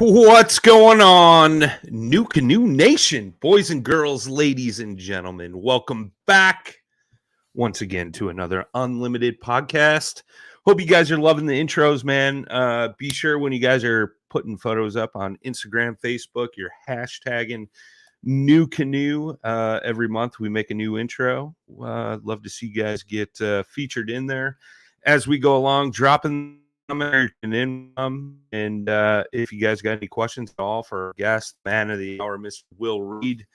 What's going on, New Canoe Nation, boys and girls, ladies and gentlemen? Welcome back once again to another Unlimited podcast. Hope you guys are loving the intros, man. Be sure when you guys are putting photos up on Instagram, Facebook, you're hashtagging New Canoe. Every month we make a new intro. Love to see you guys get featured in there as we go along, dropping and if you guys got any questions at all for our guest, man of the hour, Mr. Will Reed,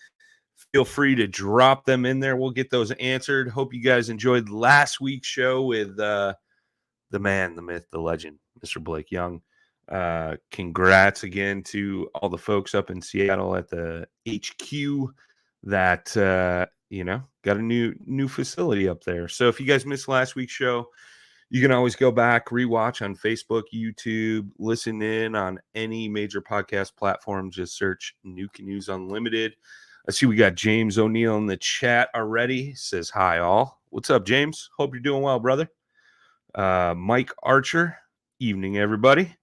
feel free to drop them in there. We'll get those answered. Hope you guys enjoyed last week's show with the man, the myth, the legend, Mr. Blake Young. Congrats again to all the folks up in Seattle at the HQ that got a new facility up there. So if you guys missed last week's show, you can always go back, rewatch on Facebook, YouTube, listen in on any major podcast platform. Just search New Canoes Unlimited. I see we got James O'Neill in the chat already. Says hi, all. What's up, James? Hope you're doing well, brother. Mike Archer. Evening, everybody.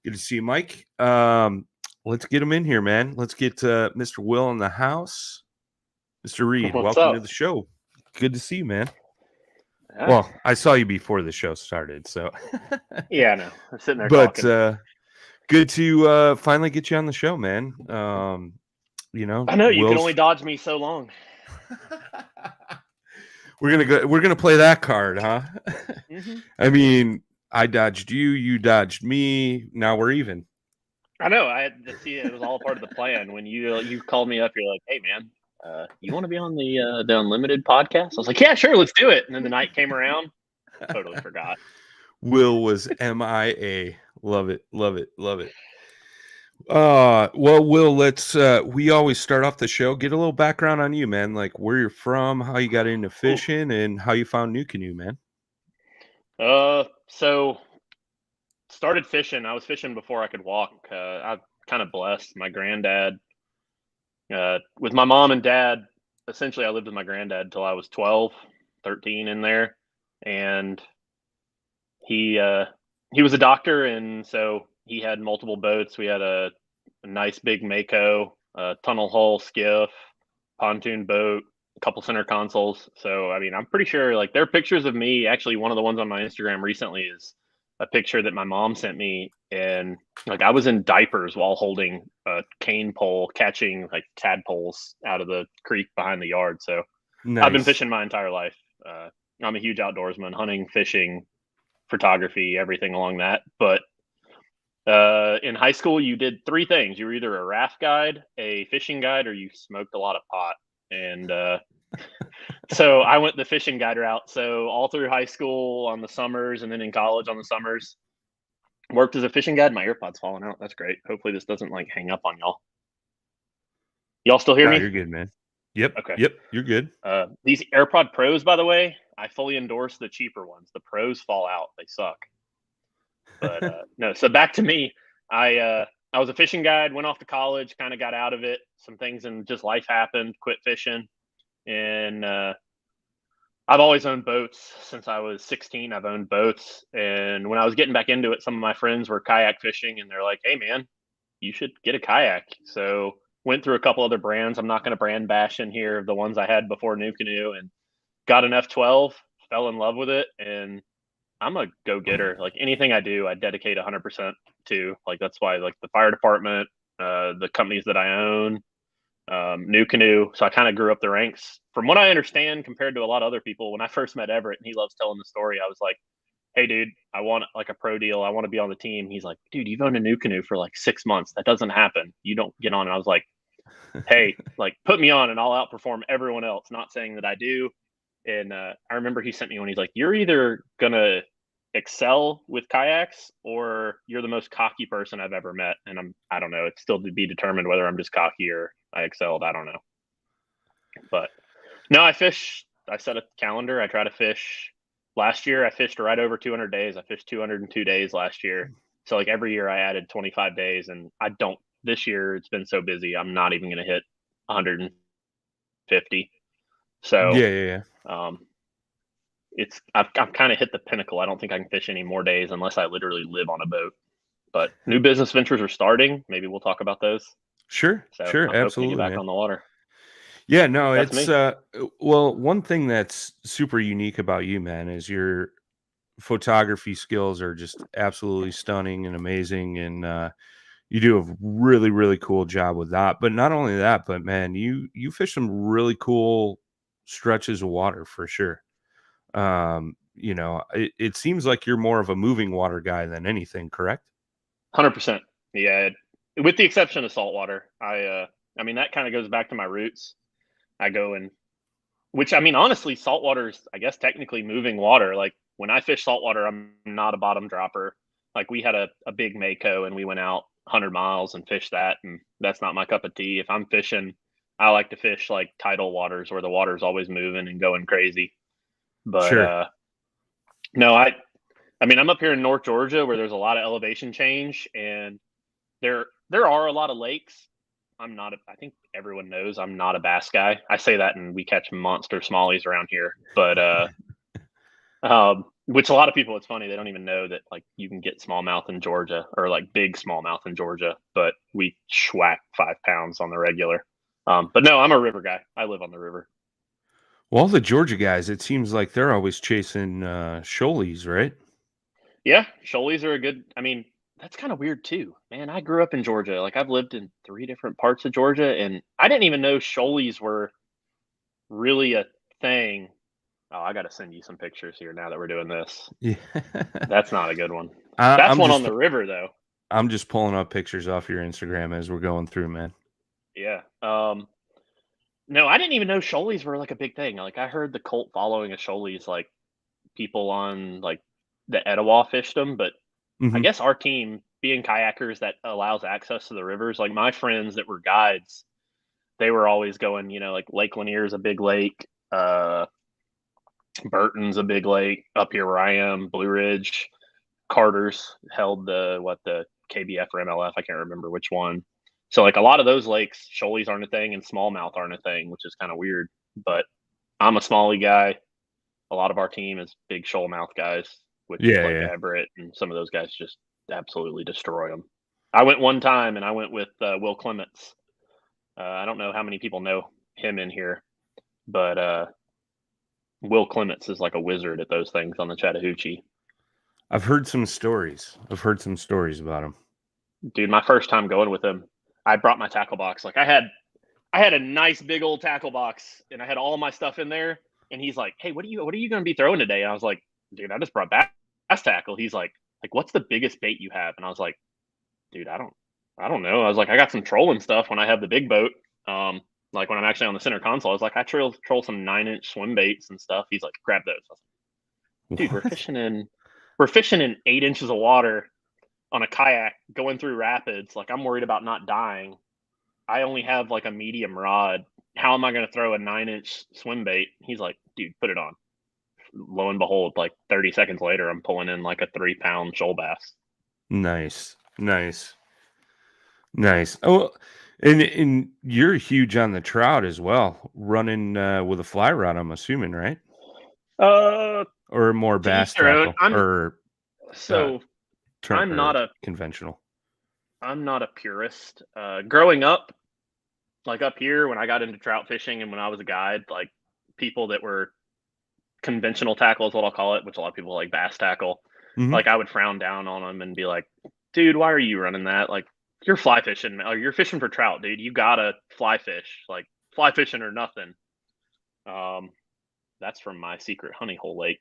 Good to see you, Mike. Let's get him in here, man. Let's get Mr. Will in the house. Mr. Reed, welcome to the show. Good to see you, man. Well, I saw you before the show started, so yeah, I know. I'm sitting there talking. But good to finally get you on the show, man. I know you can only dodge me so long. We're gonna play that card, huh? Mm-hmm. I mean, I dodged you, you dodged me. Now we're even. I know. I had to see it was all part of the plan. When you called me up, you're like, "Hey, man. You want to be on the Unlimited podcast?" I was like, "Yeah, sure, let's do it." And then the night came around, totally forgot. Will was MIA. Love it. Well, Will, let's we always start off the show. Get a little background on you, man. Like where you're from, how you got into fishing, and how you found New Canoe, man. So started fishing. I was fishing before I could walk. I'm kind of blessed. My granddad. With my mom and dad, essentially I lived with my granddad until I was 12, 13 in there. And he was a doctor, and so he had multiple boats. We had a nice big Mako, tunnel hull skiff, pontoon boat, a couple center consoles. So, I mean, I'm pretty sure like there are pictures of me. Actually, one of the ones on my Instagram recently is a picture that my mom sent me, and like I was in diapers while holding a cane pole, catching like tadpoles out of the creek behind the yard. So nice. I've been fishing my entire life. I'm a huge outdoorsman, hunting, fishing, photography, everything along that. But in high school, you did three things. You were either a raft guide, a fishing guide, or you smoked a lot of pot. And so I went the fishing guide route. So all through high school on the summers, and then in college on the summers, worked as a fishing guide. My earpod's falling out. That's great. Hopefully this doesn't like hang up on y'all. Y'all still hear me? You're good, man. Yep. Okay. Yep. You're good. These AirPod Pros, by the way, I fully endorse the cheaper ones. The Pros fall out. They suck. But no, so back to me. I was a fishing guide, went off to college, kind of got out of it. Some things in just life happened, quit fishing. And I've always owned boats since I was 16. I've owned boats. And when I was getting back into it, some of my friends were kayak fishing, and they're like, "Hey, man, you should get a kayak." So went through a couple other brands. I'm not going to brand bash in here of the ones I had before New Canoe, and got an F12, fell in love with it. And I'm a go-getter. Like anything I do, I dedicate 100% to. Like that's why like the fire department, the companies that I own, New Canoe. So I kind of grew up the ranks. From what I understand, compared to a lot of other people, when I first met Everett, and he loves telling the story, I was like, "Hey, dude, I want like a pro deal. I want to be on the team." He's like, "Dude, you've owned a New Canoe for like 6 months. That doesn't happen. You don't get on." And I was like, "Hey, like put me on and I'll outperform everyone else." Not saying that I do. And I remember he sent me one. He's like, "You're either going to excel with kayaks or you're the most cocky person I've ever met." And I don't know. It's still to be determined whether I'm just cocky or I excelled. I don't know. But no, I fish. I set a calendar. I try to fish. Last year, I fished right over 200 days. I fished 202 days last year. So like every year I added 25 days, and this year it's been so busy. I'm not even going to hit 150. So yeah. I've kind of hit the pinnacle. I don't think I can fish any more days unless I literally live on a boat. But new business ventures are starting. Maybe we'll talk about those. Sure, So sure, I'm hoping to get absolutely, back man. on the water. Yeah, no, That's it's me. well, one thing that's super unique about you, man, is your photography skills are just absolutely stunning and amazing, and you do a really, really cool job with that. But not only that, but man, you fish some really cool stretches of water for sure. It seems like you're more of a moving water guy than anything, correct? 100%. Yeah, with the exception of saltwater. I mean that kind of goes back to my roots. I go and which I mean honestly saltwater is I guess technically moving water. Like when I fish saltwater, I'm not a bottom dropper. Like we had a big mako and we went out 100 miles and fished that, and that's not my cup of tea. If I'm fishing, I like to fish like tidal waters where the water's always moving and going crazy. But Sure. no, I mean I'm up here in North Georgia where there's a lot of elevation change, and there are a lot of lakes. I think everyone knows I'm not a bass guy. I say that and we catch monster smallies around here. But which a lot of people, it's funny, they don't even know that like you can get smallmouth in Georgia or like big smallmouth in Georgia, but we schwack 5 pounds on the regular. But no, I'm a river guy. I live on the river. Well, all the Georgia guys, it seems like they're always chasing shoalies, right? Yeah, shoalies are a good. I mean, that's kind of weird too, man. I grew up in Georgia. Like I've lived in 3 different parts of Georgia, and I didn't even know shoalies were really a thing. Oh, I got to send you some pictures here now that we're doing this. Yeah. That's not a good one. I, That's I'm one on just the river though. I'm just pulling up pictures off your Instagram as we're going through, man. Yeah. No, I didn't even know shoalies were like a big thing. Like I heard the cult following of shoalies, like people on like the Etowah fished them, but I Hmm. guess our team being kayakers that allows access to the rivers, like my friends that were guides, they were always going, like Lake Lanier is a big lake. Burton's a big lake up here where I am. Blue Ridge, Carter's held the KBF or MLF. I can't remember which one. So like a lot of those lakes, shoalies aren't a thing and smallmouth aren't a thing, which is kind of weird. But I'm a smallie guy. A lot of our team is big shoalmouth guys, which Yeah, like yeah. Everett and some of those guys just absolutely destroy them. I went one time and I went with Will Clements. I don't know how many people know him in here, but Will Clements is like a wizard at those things on the Chattahoochee. I've heard some stories. I've heard some stories about him. Dude, my first time going with him, I brought my tackle box. Like I had a nice big old tackle box and I had all my stuff in there. And he's like, "Hey, what are you going to be throwing today?" And I was like, "Dude, I just brought bass tackle." He's like, "What's the biggest bait you have?" And I was like, "Dude, I don't know." I was like, "I got some trolling stuff when I have the big boat. Like when I'm actually on the center console, I was like, I troll some 9-inch swim baits and stuff." He's like, "Grab those." I was like, "Dude, we're What? fishing in 8 inches of water on a kayak going through rapids. Like I'm worried about not dying. I only have like a medium rod. How am I going to throw a 9-inch swim bait?" He's like, "Dude, put it on." Lo and behold, like 30 seconds later, I'm pulling in like a 3-pound shoal bass. Nice, nice, nice. Oh, and you're huge on the trout as well, running with a fly rod. I'm assuming, right? Uh, Or more to each bass their own. tackle, or uh, So I'm or not a conventional. I'm not a purist. Growing up, like up here, when I got into trout fishing and when I was a guide, like people that were conventional tackle is what I'll call it, which a lot of people like bass tackle. Hmm. Like I would frown down on them and be like, "Dude, why are you running that? Like you're fly fishing, or you're fishing for trout, dude. You gotta fly fish. Like fly fishing or nothing." Um, that's from my secret honey hole lake.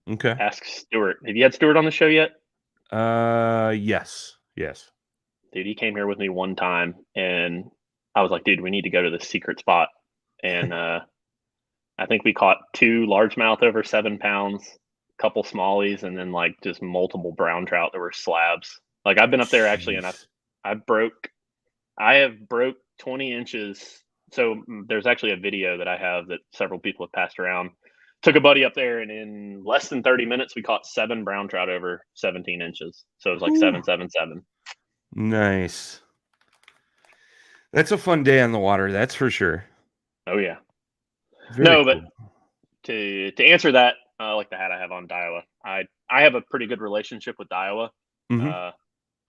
Okay. Ask Stuart. Have you had Stuart on the show yet? Yes, yes. Dude, he came here with me one time, and I was like, "Dude, we need to go to this secret spot." And I think we caught 2 largemouth over 7 pounds, a couple smallies, and then like just multiple brown trout that were slabs. Like I've been up there actually, and Jeez. I have broke 20 inches. So there's actually a video that I have that several people have passed around. Took a buddy up there, and in less than 30 minutes, we caught 7 brown trout over 17 inches. So it was like Whew. 777. Nice. That's a fun day on the water, that's for sure. Oh yeah. Very No, but cool. to answer that, like the hat I have on Daiwa, I have a pretty good relationship with Daiwa. Mhm. Uh,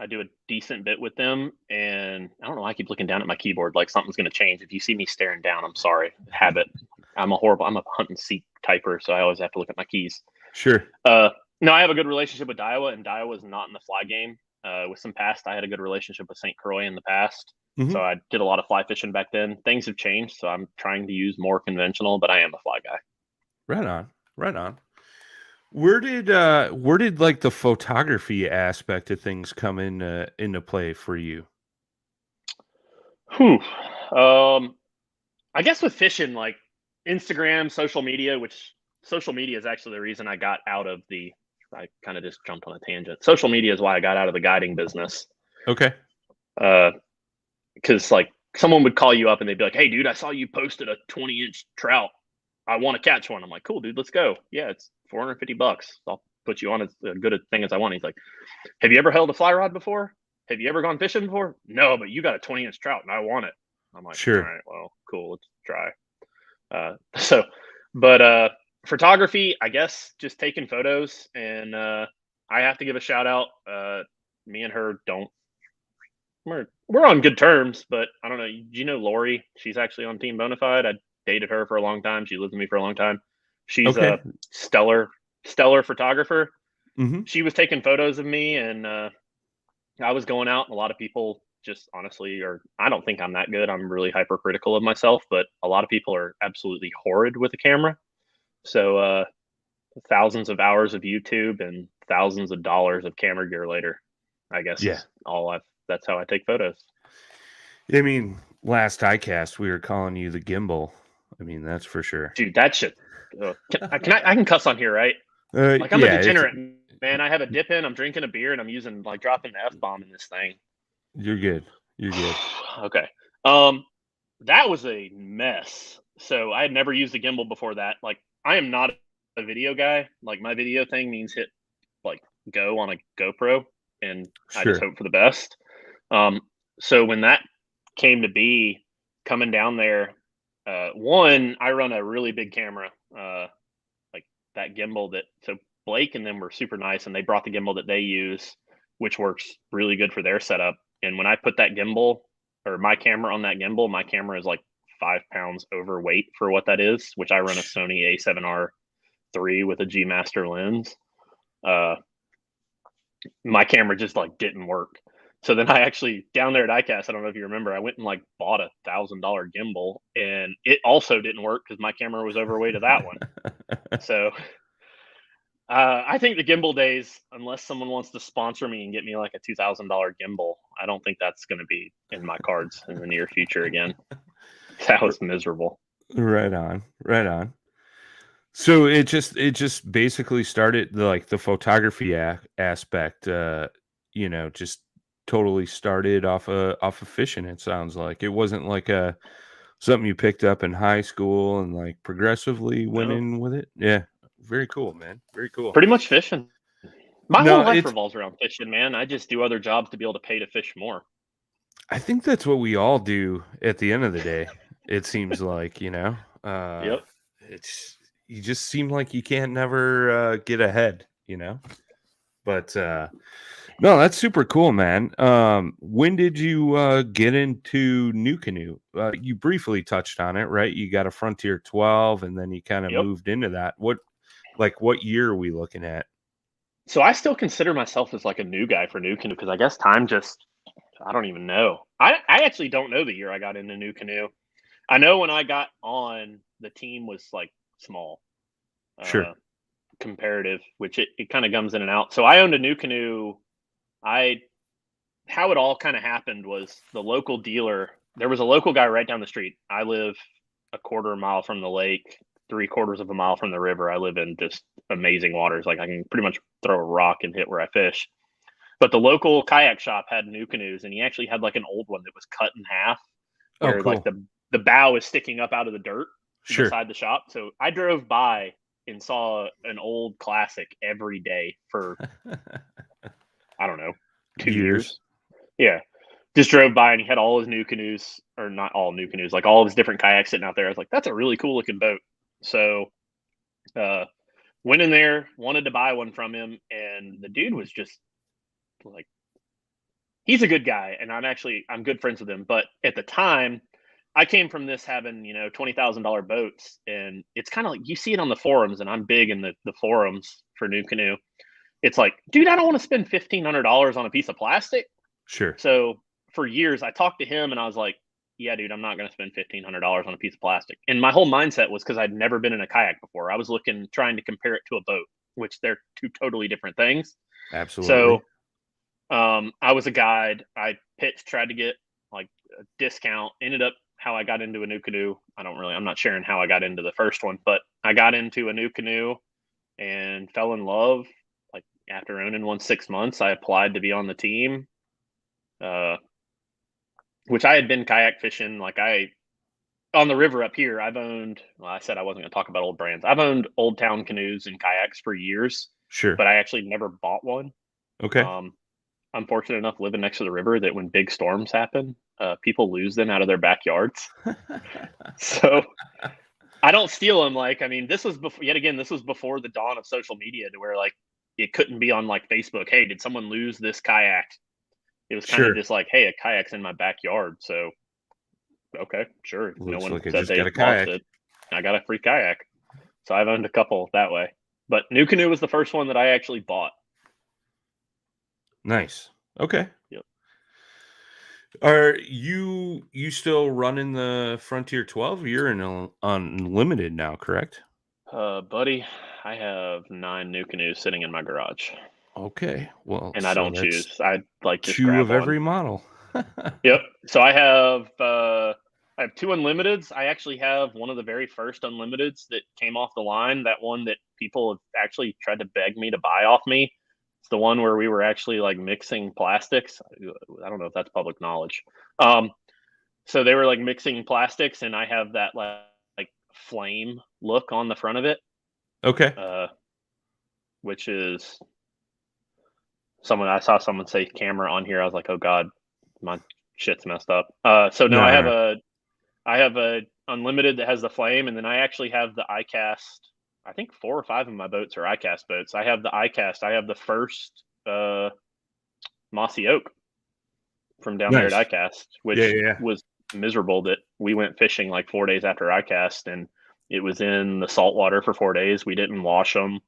I do a decent bit with them, and I don't know why I keep looking down at my keyboard like something's going to change. If you see me staring down, I'm sorry. Habit. I'm a hunt and seek typer, so I always have to look at my keys. Sure. No, I have a good relationship with Daiwa, and Daiwa is not in the fly game. With some past, I had a good relationship with St. Croix in the past. Mm-hmm. So I did a lot of fly fishing back then. Things have changed, so I'm trying to use more conventional, but I am a fly guy. Right on. Right on. Where did like the photography aspect of things come into play for you? Whew. I guess with fishing, like Instagram, social media, which social media is actually the reason I got out of the. I kind of just jumped on a tangent. Social media is why I got out of the guiding business. Okay. Because like someone would call you up and they'd be like, "Hey, dude, I saw you posted a 20-inch trout. I want to catch one." I'm like, "Cool, dude, let's go." Yeah, it's $450. I'll put you on as good a thing as I want. He's like, "Have you ever held a fly rod before? Have you ever gone fishing before?" "No, but you got a 20-inch trout and I want it." I'm like, "All Sure. right, well, cool, let's try." But photography, I guess, just taking photos, and I have to give a shout out. Me and her don't. We're on good terms, but I don't know. Do you know Lori? She's actually on Team Bonafide. I dated her for a long time. She lived with me for a long time. She's Okay. a stellar photographer. Mm-hmm. She was taking photos of me, and I was going out, and a lot of people just honestly are. I don't think I'm that good. I'm really hypercritical of myself, but a lot of people are absolutely horrid with a camera. So thousands of hours of YouTube and thousands of dollars of camera gear later, I guess Yeah. is all I've. That's how I take photos. I mean, last iCast we were calling you the gimbal. I mean, that's for sure. Dude, that shit. I can cuss on here, right? Like I'm a Yeah, degenerate, man. I have a dip in. I'm drinking a beer and I'm using like dropping the F bomb in this thing. you're good. You're good. Okay. That was a mess. So I had never used a gimbal before that. Like I am not a video guy. Like my video thing means hit like go on a GoPro, and I just Sure. hope for the best. So when that came to be coming down there, one, I run a really big camera, like that gimbal that, so Blake and them were super nice and they brought the gimbal that they use, which works really good for their setup. And when I put that gimbal or my camera on that gimbal, my camera is like 5 pounds overweight for what that is, which I run a Sony A7R III with a G Master lens. My camera just like didn't work. So then I actually down there at ICAST, I don't know if you remember, I went and like bought $1,000 gimbal, and it also didn't work because my camera was overweight of that one. So I think the gimbal days, unless someone wants to sponsor me and get me like a $2,000 gimbal, I don't think that's going to be in my cards in the near future again. That was miserable. Right on. Right on. So it just basically started like the photography aspect, just totally started off of fishing. It sounds like it wasn't like a something you picked up in high school and like progressively went No, in with it. Yeah, very cool, man. Very cool. pretty much fishing. My No, whole life it's. revolves around fishing, man. I just do other jobs to be able to pay to fish more. I think that's what we all do at the end of the day. It seems like Yep. it's you just seem like you can't never get ahead. But no, that's super cool, man. When did you get into New Canoe? You briefly touched on it, right? You got a Frontier 12 and then you kind of Yep. moved into that. What year are we looking at? So I still consider myself as like a new guy for New Canoe because I guess time just, I don't even know. I actually don't know the year I got into New Canoe. I know when I got on, the team was like small, Sure. uh, comparative, which it kind of comes in and out. So I owned a New Canoe. I How it all kind of happened was the local dealer. There was a local guy right down the street. I live a quarter mile from the lake, 3/4 of a mile from the river. I live in just amazing waters. Like I can pretty much throw a rock and hit where I fish. But the local kayak shop had new canoes, and he actually had like an old one that was cut in half, Oh, where like cool. the bow is sticking up out of the dirt Sure. beside the shop. So I drove by and saw an old classic every day for, I don't know, 2 years. Years. Yeah. Just drove by and he had all his new canoes, or not all new canoes, like all of his different kayaks sitting out there. I was like, that's a really cool looking boat. So uh went in there, wanted to buy one from him, and the dude was just like he's a good guy, and I'm good friends with him. But at the time, I came from this having $20,000 boats, and it's kind of like you see it on the forums, and I'm big in the forums for New Canoe. It's like, dude, I don't want to spend $1,500 on a piece of plastic. Sure. So for years, I talked to him, and I was like, yeah, dude, I'm not going to spend $1,500 on a piece of plastic. And my whole mindset was because I'd never been in a kayak before. I was trying to compare it to a boat, which they're two totally different things. Absolutely. So I was a guide. I pitched, tried to get like a discount. Ended up how I got into a New Canoe. I'm not sharing how I got into the first one, but I got into a New Canoe and fell in love. Like after owning one 6 months, I applied to be on the team. Which I had been kayak fishing. On the river up here, I said I wasn't going to talk about old brands. I've owned Old Town canoes and kayaks for years, Sure. but I actually never bought one. Okay. I'm fortunate enough living next to the river that when big storms happen, people lose them out of their backyards. So I don't steal them. This was before the dawn of social media to where it couldn't be on Facebook. Hey, did someone lose this kayak? It was kind of just like, hey, a kayak's in my backyard. So, okay, sure. No Looks one like I said just they got a lost kayak. it. I got a free kayak. So I've owned a couple that way. But New Canoe was the first one that I actually bought. Nice. Okay. Yep. Are you still running the Frontier 12? You're in unlimited now, correct? Buddy, I have 9 New Canoes sitting in my garage. Okay. Well, And I so don't that's choose. I just 2 grab of one. every model. Yep. So I have 2 unlimiteds. I actually have one of the very first unlimiteds that came off the line. That one that people have actually tried to beg me to buy off me. It's the one where we were actually mixing plastics. I don't know if that's public knowledge. So they were mixing plastics, and I have that flame look on the front of it. Okay. Which is I saw someone say camera on here. I was like, oh God, my shit's messed up. So no, No. I have a unlimited that has the flame, and then I actually have the iCast. I think 4 or 5 of my boats are iCast boats. I have the iCast. I have the first Mossy Oak from down there Nice. at iCast, which Yeah. was miserable that we went fishing 4 days after iCast, and it was in the salt water for 4 days. We didn't wash them.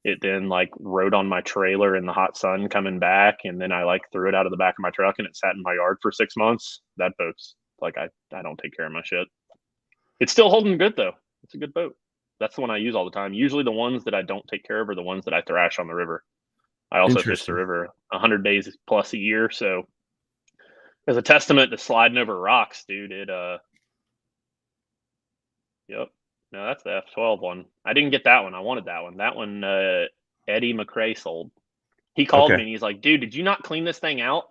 It then rode on my trailer in the hot sun coming back, and then I threw it out of the back of my truck, and it sat in my yard for 6 months. That boat's I don't take care of my shit. It's still holding good though. It's a good boat. That's the one I use all the time. Usually the ones that I don't take care of are the ones that I thrash on the river. I also fish the Interesting. river 100 days plus a year, so as a testament to sliding over rocks, dude, yep. No, that's the F12 one. I didn't get that one. I wanted that one. That one, Eddie McRae sold. He called Okay. me and he's like, dude, did you not clean this thing out?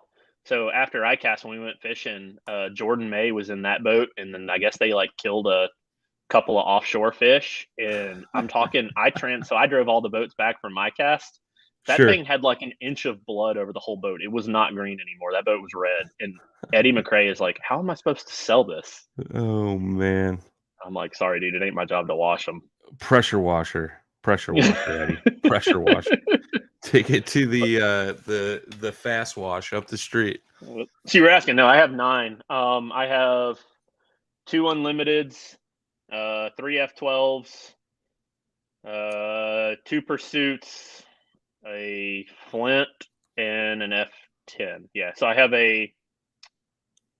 So after iCast, when we went fishing, Jordan May was in that boat. And then I guess they killed a couple of offshore fish. And I'm talking, so I drove all the boats back from my cast. That Sure. thing had an inch of blood over the whole boat. It was not green anymore. That boat was red. And Eddie McRae is like, how am I supposed to sell this? Oh man. I'm like, sorry, dude, it ain't my job to wash them. Pressure washer, Eddie. Pressure washer. Take it to the fast wash up the street. So you were asking? No, I have 9. I have 2 unlimiteds, 3 F12s, 2 pursuits, a Flint, and an F10. Yeah, so I have the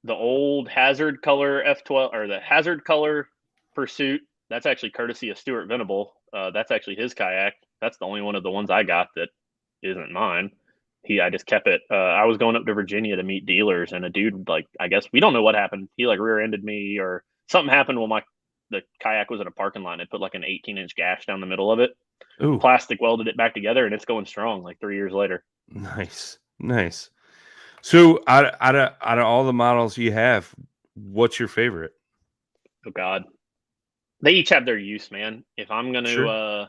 old Hazard Color F12 or the Hazard Color Pursuit. That's actually courtesy of Stuart Venable. That's actually his kayak. That's the only one of the ones I got that isn't mine. I just kept it. I was going up to Virginia to meet dealers, and a dude I guess we don't know what happened. He rear-ended me or something happened when the kayak was in a parking lot. And it put an 18-inch gash down the middle of it. Ooh, Plastic welded it back together, and it's going strong 3 years later. nice. So out of all the models you have, what's your favorite? Oh God, they each have their use, man. If I'm Sure.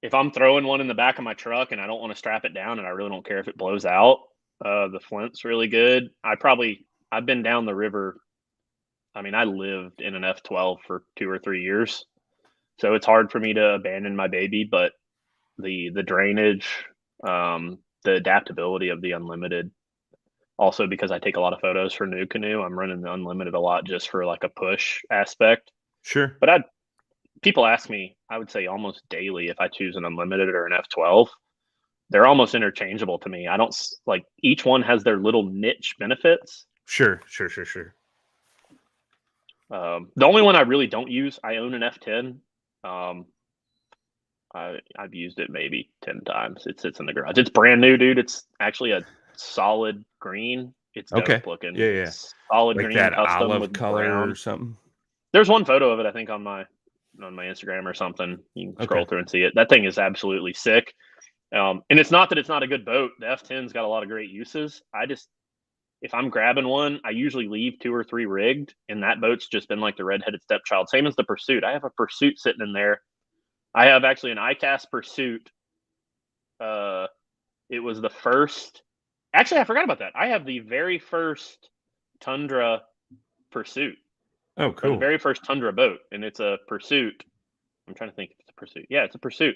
if I'm throwing one in the back of my truck and I don't want to strap it down and I really don't care if it blows out, the Flint's really good. I've been down the river. I mean, I lived in an F12 for 2 or 3 years, so it's hard for me to abandon my baby. But the drainage, the adaptability of the unlimited, Also, because I take a lot of photos for New Canoe, I'm running the unlimited a lot just for like a push aspect. Sure. But people ask me, I would say almost daily, if I choose an unlimited or an F12. They're almost interchangeable to me. I don't like, each one has their little niche benefits. Sure. The only one I really don't use, I own an F10. I've used it maybe 10 times. It sits in the garage. It's brand new, dude. It's actually a solid green. It's Okay. dope looking. Yeah. It's solid Like green that custom olive with color brown or something. There's one photo of it, I think, on my Instagram or something. You can scroll through and see it. That thing is absolutely sick. And it's not that it's not a good boat. The F10's got a lot of great uses. If I'm grabbing one, I usually leave 2 or 3 rigged, and that boat's just been like the redheaded stepchild. Same as the Pursuit. I have a Pursuit sitting in there. I have actually an ICAST Pursuit. It was the first. Actually, I forgot about that. I have the very first Tundra Pursuit. Oh, cool. The very first Tundra boat, and it's a Pursuit. I'm trying to think if it's a Pursuit. Yeah, it's a Pursuit.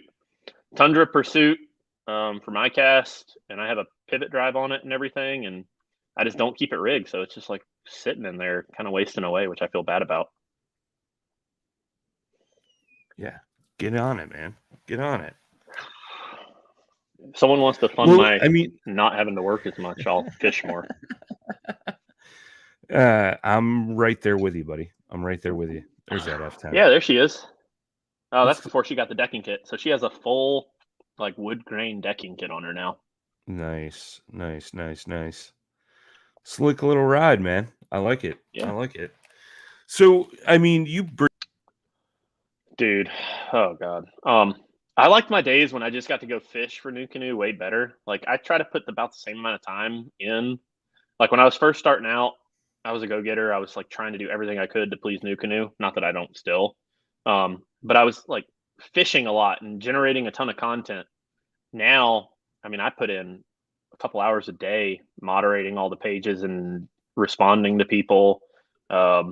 Tundra Pursuit from ICAST, and I have a pivot drive on it and everything, and I just don't keep it rigged, so it's just like sitting in there, kind of wasting away, which I feel bad about. Yeah, get on it, man. Get on it. If someone wants to fund not having to work as much, I'll fish more. I'm right there with you, buddy. I'm right there with you. There's that F10. Yeah, there she is. Oh, that's before she got the decking kit. So she has a full, like, wood grain decking kit on her now. Nice. Slick little ride, man. I like it. Yeah. I like it. So, I mean, dude, oh God. I liked my days when I just got to go fish for New Canoe way better. Like, I try to put about the same amount of time in. Like, when I was first starting out, I was a go-getter. I was like trying to do everything I could to please New Canoe. Not that I don't still. But I was like fishing a lot and generating a ton of content. Now, I mean, I put in a couple hours a day moderating all the pages and responding to people. A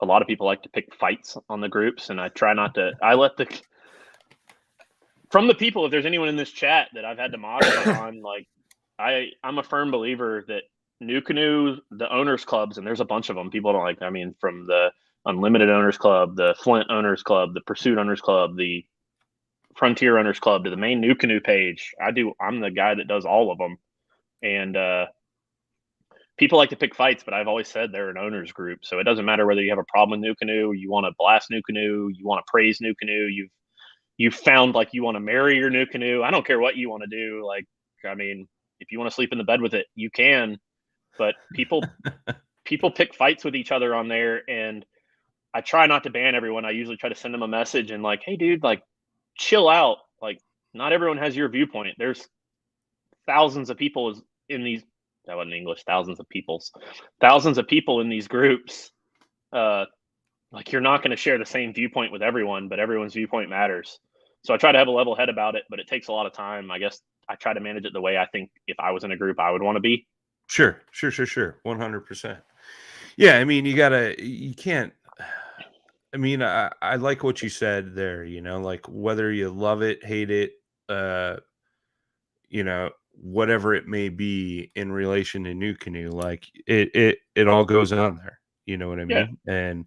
lot of people like to pick fights on the groups, and I try not to. From the people, if there's anyone in this chat that I've had to moderate on, like, I'm a firm believer that New Canoe, the owners clubs, and there's a bunch of them. People don't like. I mean, from the Unlimited Owners Club, the Flint Owners Club, the Pursuit Owners Club, the Frontier Owners Club, to the main New Canoe page. I'm the guy that does all of them, and people like to pick fights, but I've always said they're an owners group, so it doesn't matter whether you have a problem with New Canoe, you want to blast New Canoe, you want to praise New Canoe, you've found like you want to marry your New Canoe. I don't care what you want to do. Like, I mean, if you want to sleep in the bed with it, you can. But people pick fights with each other on there, and I try not to ban everyone. I usually try to send them a message and like, hey, dude, like, chill out. Like, not everyone has your viewpoint. There's thousands of people in these. That wasn't English. Thousands of people in these groups. Like, you're not going to share the same viewpoint with everyone, but everyone's viewpoint matters. So I try to have a level head about it, but it takes a lot of time. I guess I try to manage it the way I think if I was in a group, I would want to be. Sure. 100%. Yeah. I mean, you can't, I mean, I like what you said there, like whether you love it, hate it, whatever it may be in relation to New Canoe, like it all goes on there. You know what I mean? Yeah. And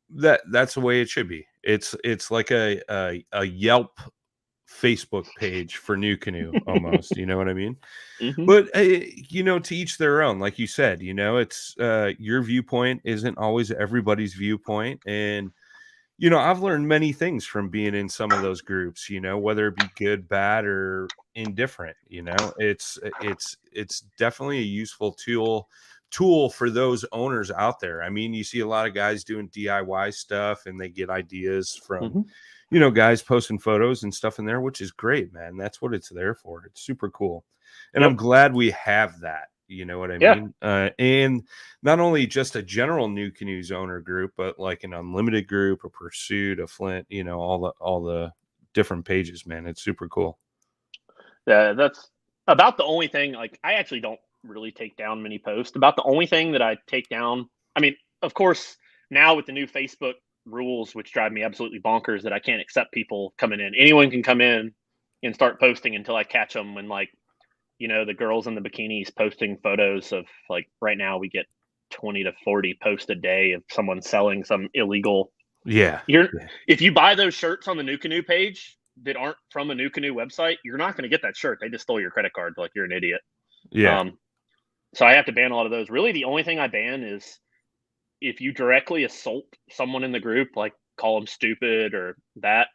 that's the way it should be. It's like a Yelp Facebook page for New Canoe almost. You know what I mean? Mm-hmm. But to each their own. Like you said, it's your viewpoint isn't always everybody's viewpoint, and I've learned many things from being in some of those groups, whether it be good, bad, or indifferent. It's definitely a useful tool for those owners out there. I mean, you see a lot of guys doing DIY stuff and they get ideas from, guys posting photos and stuff in there, which is great, man. That's what it's there for. It's super cool. And I'm glad we have that. You know what I mean? And not only just a general New Canoes owner group, but like an unlimited group, a Pursuit, a Flint, all the different pages, man. It's super cool. Yeah, that's about the only thing. Like, I actually don't really take down many posts. About the only thing that I take down, I mean, of course, now with the new Facebook rules, which drive me absolutely bonkers, that I can't accept people coming in. Anyone can come in and start posting until I catch them when, like, the girls in the bikinis posting photos of, like, right now we get 20 to 40 posts a day of someone selling some illegal. Yeah. If you buy those shirts on the New Canoe page that aren't from a New Canoe website, you're not going to get that shirt. They just stole your credit card. Like, you're an idiot. Yeah. So I have to ban a lot of those. Really, the only thing I ban is if you directly assault someone in the group, like call them stupid or that.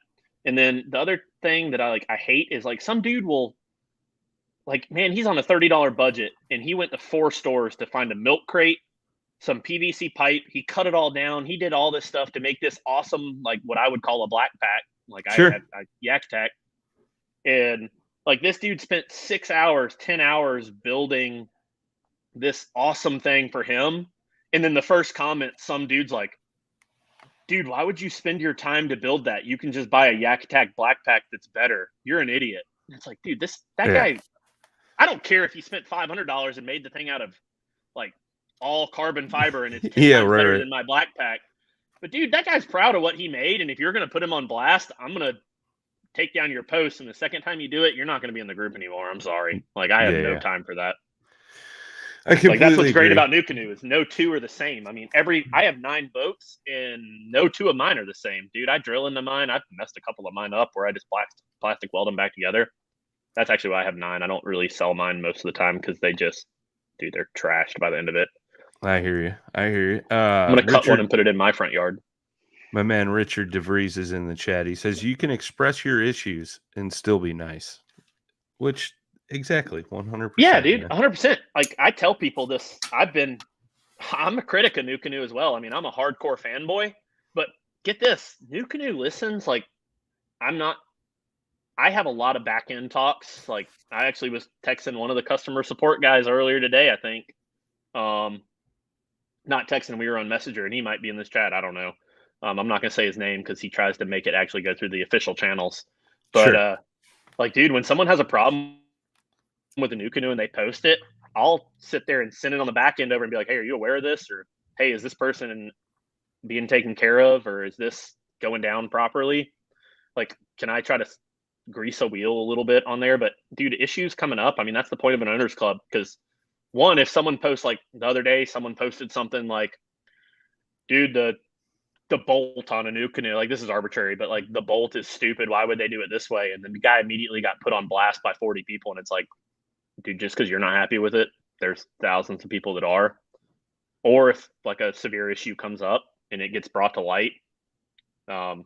And then the other thing that I hate is, like, some dude will, like, man, he's on a $30 budget and he went to 4 stores to find a milk crate, some PVC pipe. He cut it all down. He did all this stuff to make this awesome, like, what I would call a black pack. Like, Sure. I yak tack. And, like, this dude spent 6 hours, 10 hours building this awesome thing for him. And then the first comment, some dude's like, dude, why would you spend your time to build that? You can just buy a yak attack black pack that's better. You're an idiot. And it's like, dude, that guy, I don't care if he spent $500 and made the thing out of, like, all carbon fiber and it's 10 times better than my black pack. But, dude, that guy's proud of what he made. And if you're going to put him on blast, I'm going to take down your post. And the second time you do it, you're not going to be in the group anymore. I'm sorry. Like, I have no time for that. I completely that's what's great agree. about New Canoe is no 2 are the same. I mean, I have 9 boats and no 2 of mine are the same. Dude, I drill into mine. I've messed a couple of mine up where I just plastic weld them back together. That's actually why I have 9. I don't really sell mine most of the time because they're trashed by the end of it. I hear you. I'm going to cut one and put it in my front yard. My man Richard DeVries is in the chat. He says you can express your issues and still be nice, which exactly 100%. Yeah, dude, 100%. Like, I tell people this. I'm a critic of New Canoe as well. I mean, I'm a hardcore fanboy, but get this, New Canoe listens. Like, I have a lot of back end talks. Like, I actually was texting one of the customer support guys earlier today, I think. Not texting, we were on Messenger, and he might be in this chat. I don't know. I'm not going to say his name because he tries to make it actually go through the official channels. But, sure. Like, dude, when someone has a problem with a New Canoe and they post it, I'll sit there and send it on the back end over and be like, hey, are you aware of this? Or, hey, is this person being taken care of? Or is this going down properly? Like, can I try to grease a wheel a little bit on there? But, dude, issues coming up. I mean, that's the point of an owners club. Because, one, if someone posts, like the other day, someone posted something like, dude, the bolt on a New Canoe, like, this is arbitrary, but, like, the bolt is stupid. Why would they do it this way? And then the guy immediately got put on blast by 40 people. And it's like, dude, just because you're not happy with it, there's thousands of people that are. Or if, like, a severe issue comes up and it gets brought to light, I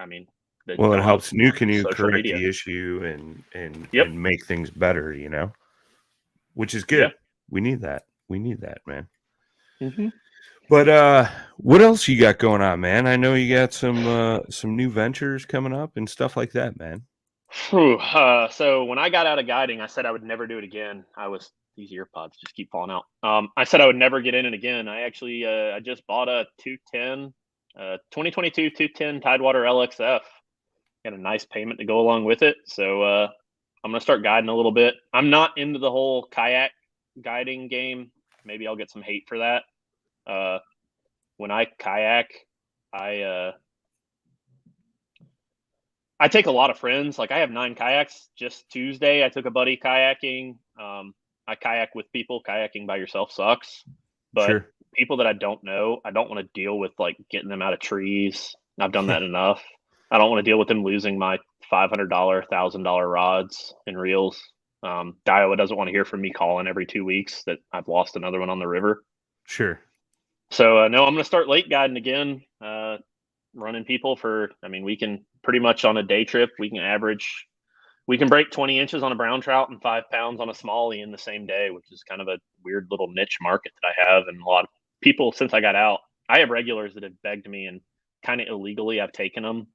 mean, it helps New Canoe correct the issue and make things better, which is good. Yeah. We need that, man. Mm-hmm. But what else you got going on, man? I know you got some new ventures coming up and stuff like that, man. So when I got out of guiding, I said I would never do it again. These ear pods just keep falling out. I said I would never get in it again. I actually, I just bought a 2022 210 Tidewater LXF. Got a nice payment to go along with it. So I'm going to start guiding a little bit. I'm not into the whole kayak guiding game. Maybe I'll get some hate for that. When I kayak, I take a lot of friends. Like, I have 9 kayaks. Just Tuesday, I took a buddy kayaking. I kayak with people. Kayaking by yourself sucks. But people that I don't know, I don't want to deal with, like, getting them out of trees. I've done that enough. I don't want to deal with them losing my $500, $1,000 rods and reels. Daiwa doesn't want to hear from me calling every 2 weeks that I've lost another one on the river. Sure. So, no, I'm going to start lake guiding again. Running people we can pretty much on a day trip, we can break 20 inches on a brown trout and 5 pounds on a smallie in the same day, which is kind of a weird little niche market that I have. And a lot of people, since I got out, I have regulars that have begged me, and kind of illegally I've taken them.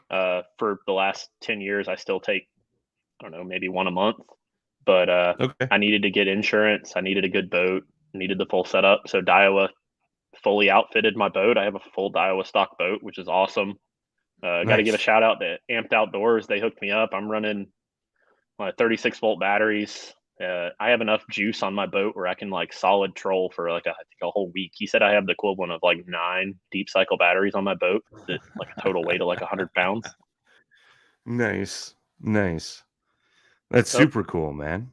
For the last 10 years, I still take, I don't know, maybe one a month. But I needed to get insurance. I needed a good boat. Needed the full setup. So Daiwa fully outfitted my boat. I have a full Daiwa stock boat, which is awesome. Got to give a shout out to Amped Outdoors. They hooked me up. I'm running 36 volt batteries. I have enough juice on my boat where I can, like, solid troll for, like, I think a whole week. He said I have the equivalent of, like, 9 deep cycle batteries on my boat that, like, a total weight of like 100 pounds. Nice. That's super cool, man.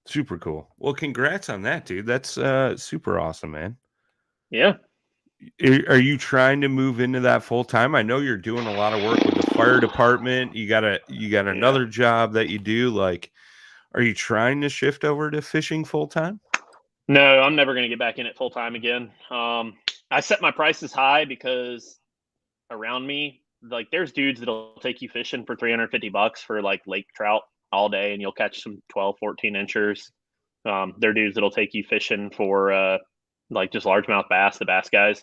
Super cool. Well, congrats on that, dude. That's super awesome, man. Yeah. Are you trying to move into that full time? I know you're doing a lot of work with the fire department. You got another job that you do. Like, are you trying to shift over to fishing full time? No, I'm never going to get back in it full time again. I set my prices high because around me, like there's dudes that'll take you fishing for $350 for like lake trout all day and you'll catch some 12, 14 inchers. There are dudes that'll take you fishing for like just largemouth bass, the bass guys.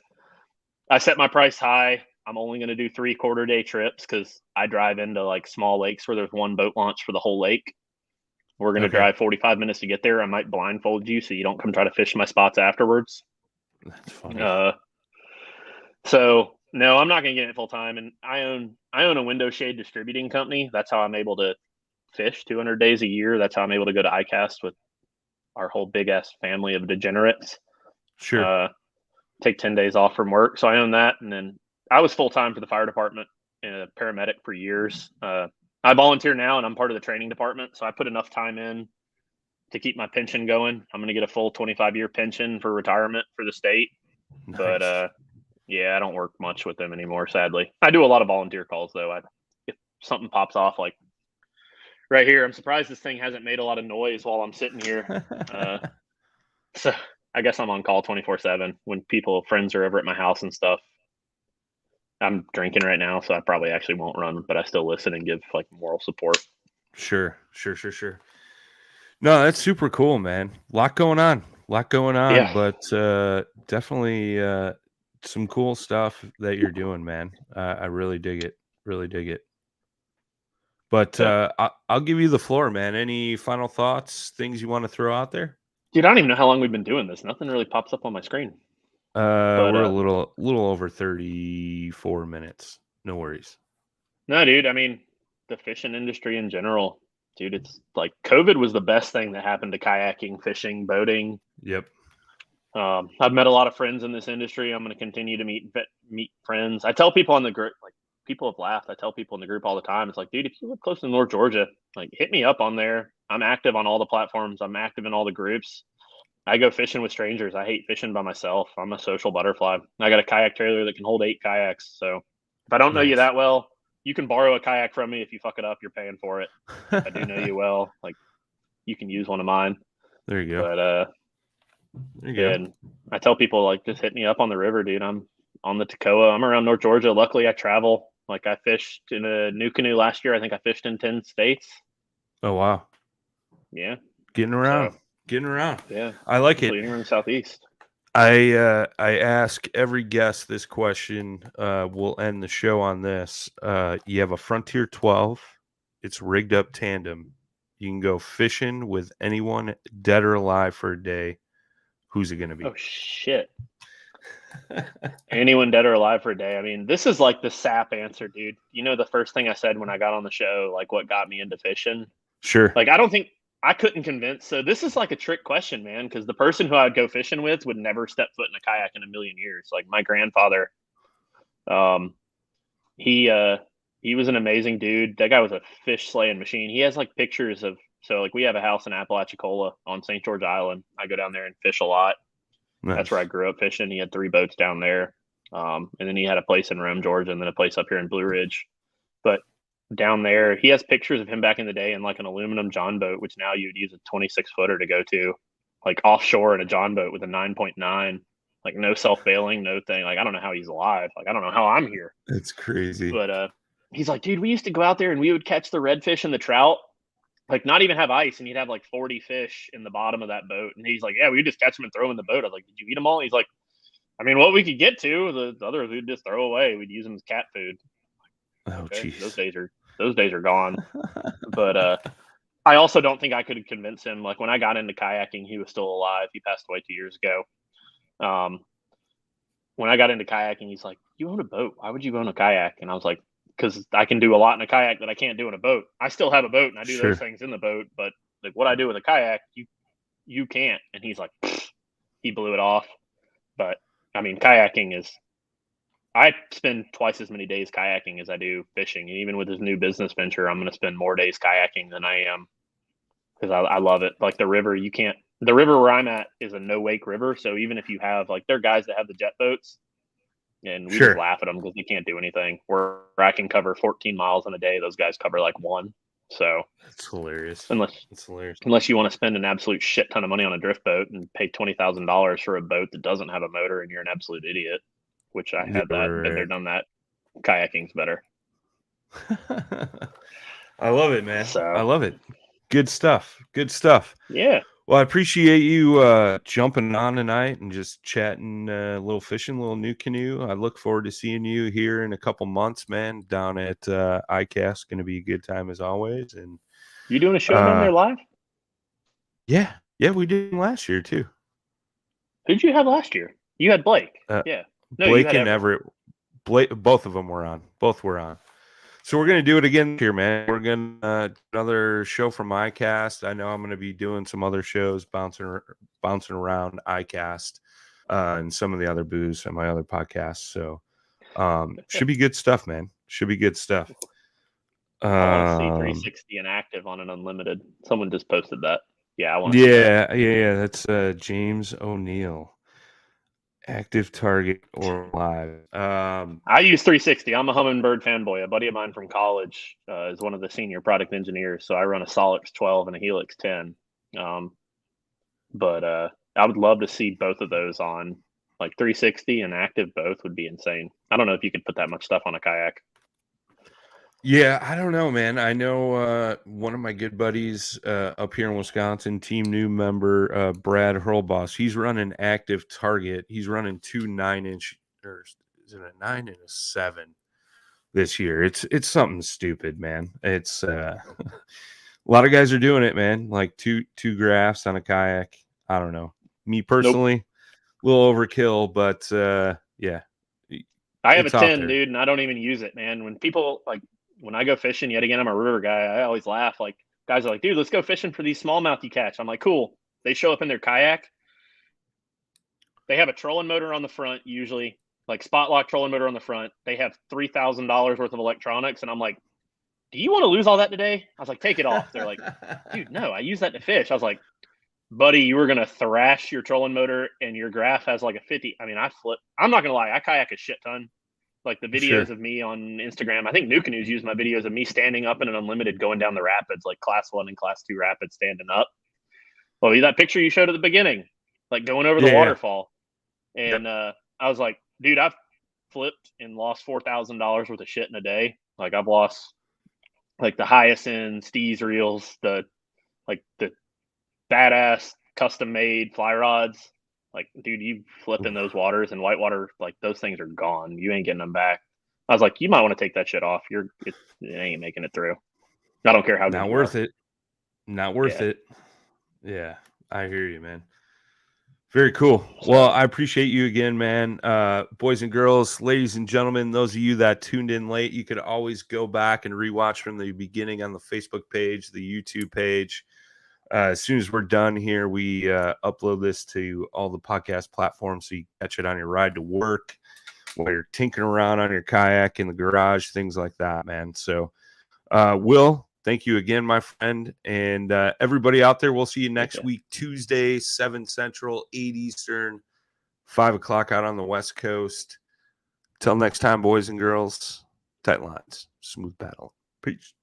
I set my price high. I'm only going to do 3/4 day trips because I drive into like small lakes where there's one boat launch for the whole lake. We're going to Okay. drive 45 minutes to get there. I might blindfold you so you don't come try to fish my spots afterwards. That's funny. So no, I'm not going to get in it full time. And I own a window shade distributing company. That's how I'm able to fish 200 days a year. That's how I'm able to go to ICAST with our whole big ass family of degenerates. Sure. Take 10 days off from work. So I own that. And then I was full time for the fire department and a paramedic for years. I volunteer now and I'm part of the training department. So I put enough time in to keep my pension going. I'm going to get a full 25-year pension for retirement for the state. Nice. But yeah, I don't work much with them anymore, sadly. I do a lot of volunteer calls though. If something pops off like right here, I'm surprised this thing hasn't made a lot of noise while I'm sitting here. So I guess I'm on call 24/7 when friends are over at my house and stuff. I'm drinking right now, so I probably actually won't run, but I still listen and give like moral support. Sure. No, that's super cool, man. Lot going on, Yeah. but definitely some cool stuff that you're doing, man. I really dig it. But I'll give you the floor, man. Any final thoughts, things you want to throw out there? Dude, I don't even know how long we've been doing this. Nothing really pops up on my screen. We're a little over 34 minutes. No worries. No, dude. I mean, the fishing industry in general, dude. It's like COVID was the best thing that happened to kayaking, fishing, boating. Yep. I've met a lot of friends in this industry. I'm going to continue to meet friends. I tell people on the group, like people have laughed. I tell people in the group all the time. It's like, dude, if you live close to North Georgia, like hit me up on there. I'm active on all the platforms. I'm active in all the groups. I go fishing with strangers. I hate fishing by myself. I'm a social butterfly. I got a kayak trailer that can hold 8 kayaks. So if I don't know you Nice. that well, you can borrow a kayak from me. If you fuck it up, you're paying for it. If I do know you well, like you can use one of mine. There you go. But there you go. and I tell people like just hit me up on the river, dude. I'm on the Toccoa. I'm around North Georgia. Luckily, I travel. Like I fished in a new canoe last year. I think I fished in 10 states. Oh wow. Yeah. Getting around. Yeah. I like it. Including in the Southeast. I ask every guest this question. We'll end the show on this. You have a Frontier 12. It's rigged up tandem. You can go fishing with anyone dead or alive for a day. Who's it going to be? Oh shit. Anyone dead or alive for a day. I mean, this is like the sap answer, dude. You know, the first thing I said when I got on the show, like what got me into fishing. Sure. Like I don't think I couldn't convince. So this is like a trick question, man, because the person who I'd go fishing with would never step foot in a kayak in a million years. Like my grandfather, he was an amazing dude. That guy was a fish slaying machine. He has like pictures of like we have a house in Apalachicola on St. George Island. I go down there and fish a lot. Nice. That's where I grew up fishing. He had 3 boats down there. And then he had a place in Rome, Georgia, and then a place up here in Blue Ridge. But down there, he has pictures of him back in the day in like an aluminum John boat, which now you'd use a 26-footer to go to, like offshore in a John boat with a 9.9, like no self-bailing, no thing. Like I don't know how he's alive. Like I don't know how I'm here. It's crazy. But he's like, dude, we used to go out there and we would catch the redfish and the trout, like not even have ice, and you'd have like 40 fish in the bottom of that boat. And he's like, yeah, we would just catch them and throw them in the boat. I was like, did you eat them all? He's like, I mean, what we could get to, the others we'd just throw away. We'd use them as cat food. Oh, okay, jeez. those days are gone. But I also don't think I could convince him. Like when I got into kayaking, he was still alive. He passed away 2 years ago. When I got into kayaking, he's like, you own a boat. Why would you own a kayak? And I was like, because I can do a lot in a kayak that I can't do in a boat. I still have a boat and I do those things in the boat, but like what I do with a kayak, you can't. And he's like, he blew it off. But I mean, kayaking is, I spend twice as many days kayaking as I do fishing. And even with this new business venture, I'm going to spend more days kayaking than I am because I love it. Like the river, the river where I'm at is a no wake river. So even if you have there are guys that have the jet boats, and we just laugh at them because they can't do anything. Where I can cover 14 miles in a day, those guys cover like one. So That's hilarious. Unless you want to spend an absolute shit ton of money on a drift boat and pay $20,000 for a boat that doesn't have a motor, and you're an absolute idiot. Which I had that, been there, done that. Kayaking's better. I love it, man. So, I love it. Good stuff. Good stuff. Yeah. Well, I appreciate you jumping on tonight and just chatting a little fishing, a little new canoe. I look forward to seeing you here in a couple months, man, down at ICAST. Going to be a good time as always. And you doing a show down there live? Yeah. Yeah, we did last year too. Who'd you have last year? You had Blake. Yeah. No, Blake and Everett. Both of them were on. Both were on. So we're going to do it again here, man. We're going to another show from iCast. I know I'm going to be doing some other shows, bouncing around iCast and some of the other booths and my other podcasts. So should be good stuff, man. Should be good stuff. I want to see 360 and active on an unlimited. Someone just posted that. Yeah, I want to see that. Yeah. That's James O'Neill. Active target or live. I use 360. I'm a Humminbird fanboy. A buddy of mine from college is one of the senior product engineers. So I run a Solix 12 and a Helix 10. But I would love to see both of those on, like 360 and active. Both would be insane. I don't know if you could put that much stuff on a kayak. Yeah, I don't know, man. I know one of my good buddies up here in Wisconsin, team new member, Brad Hurlboss. He's running active target. He's running 2 9-inch, or is it a 9 and a 7 this year? It's something stupid, man. It's a lot of guys are doing it, man. Like two graphs on a kayak. I don't know. Me personally, a little overkill, but yeah. I have a 10, dude, and I don't even use it, man. When I go fishing, yet again, I'm a river guy. I always laugh. Like, guys are like, dude, let's go fishing for these smallmouth you catch. I'm like, cool. They show up in their kayak. They have a trolling motor on the front, usually, like spot lock trolling motor on the front. They have $3,000 worth of electronics. And I'm like, do you want to lose all that today? I was like, take it off. They're like, dude, no, I use that to fish. I was like, buddy, you were going to thrash your trolling motor and your graph has like a 50. I mean, I'm not going to lie. I kayak a shit ton. Like the videos of me on Instagram, I think New Canoes use my videos of me standing up in an unlimited going down the rapids, like class 1 and class 2 rapids standing up. Well, that picture you showed at the beginning, like going over the waterfall. And I was like, dude, I've flipped and lost $4,000 worth of shit in a day. Like I've lost like the Hyacinth, Steez reels, the badass custom made fly rods. Like, dude, you flip in those waters and whitewater, like those things are gone. You ain't getting them back. I was like, you might want to take that shit off. It ain't making it through. I don't care how good. Not worth it. Not worth it. Yeah, I hear you, man. Very cool. Well, I appreciate you again, man. Boys and girls, ladies and gentlemen, those of you that tuned in late, you could always go back and rewatch from the beginning on the Facebook page, the YouTube page. As soon as we're done here, we upload this to all the podcast platforms so you catch it on your ride to work, while you're tinkering around on your kayak in the garage, things like that, man. So, Will, thank you again, my friend. And everybody out there, we'll see you next week, Tuesday, 7 Central, 8 Eastern, 5 o'clock out on the West Coast. Till next time, boys and girls, tight lines, smooth paddle. Peace.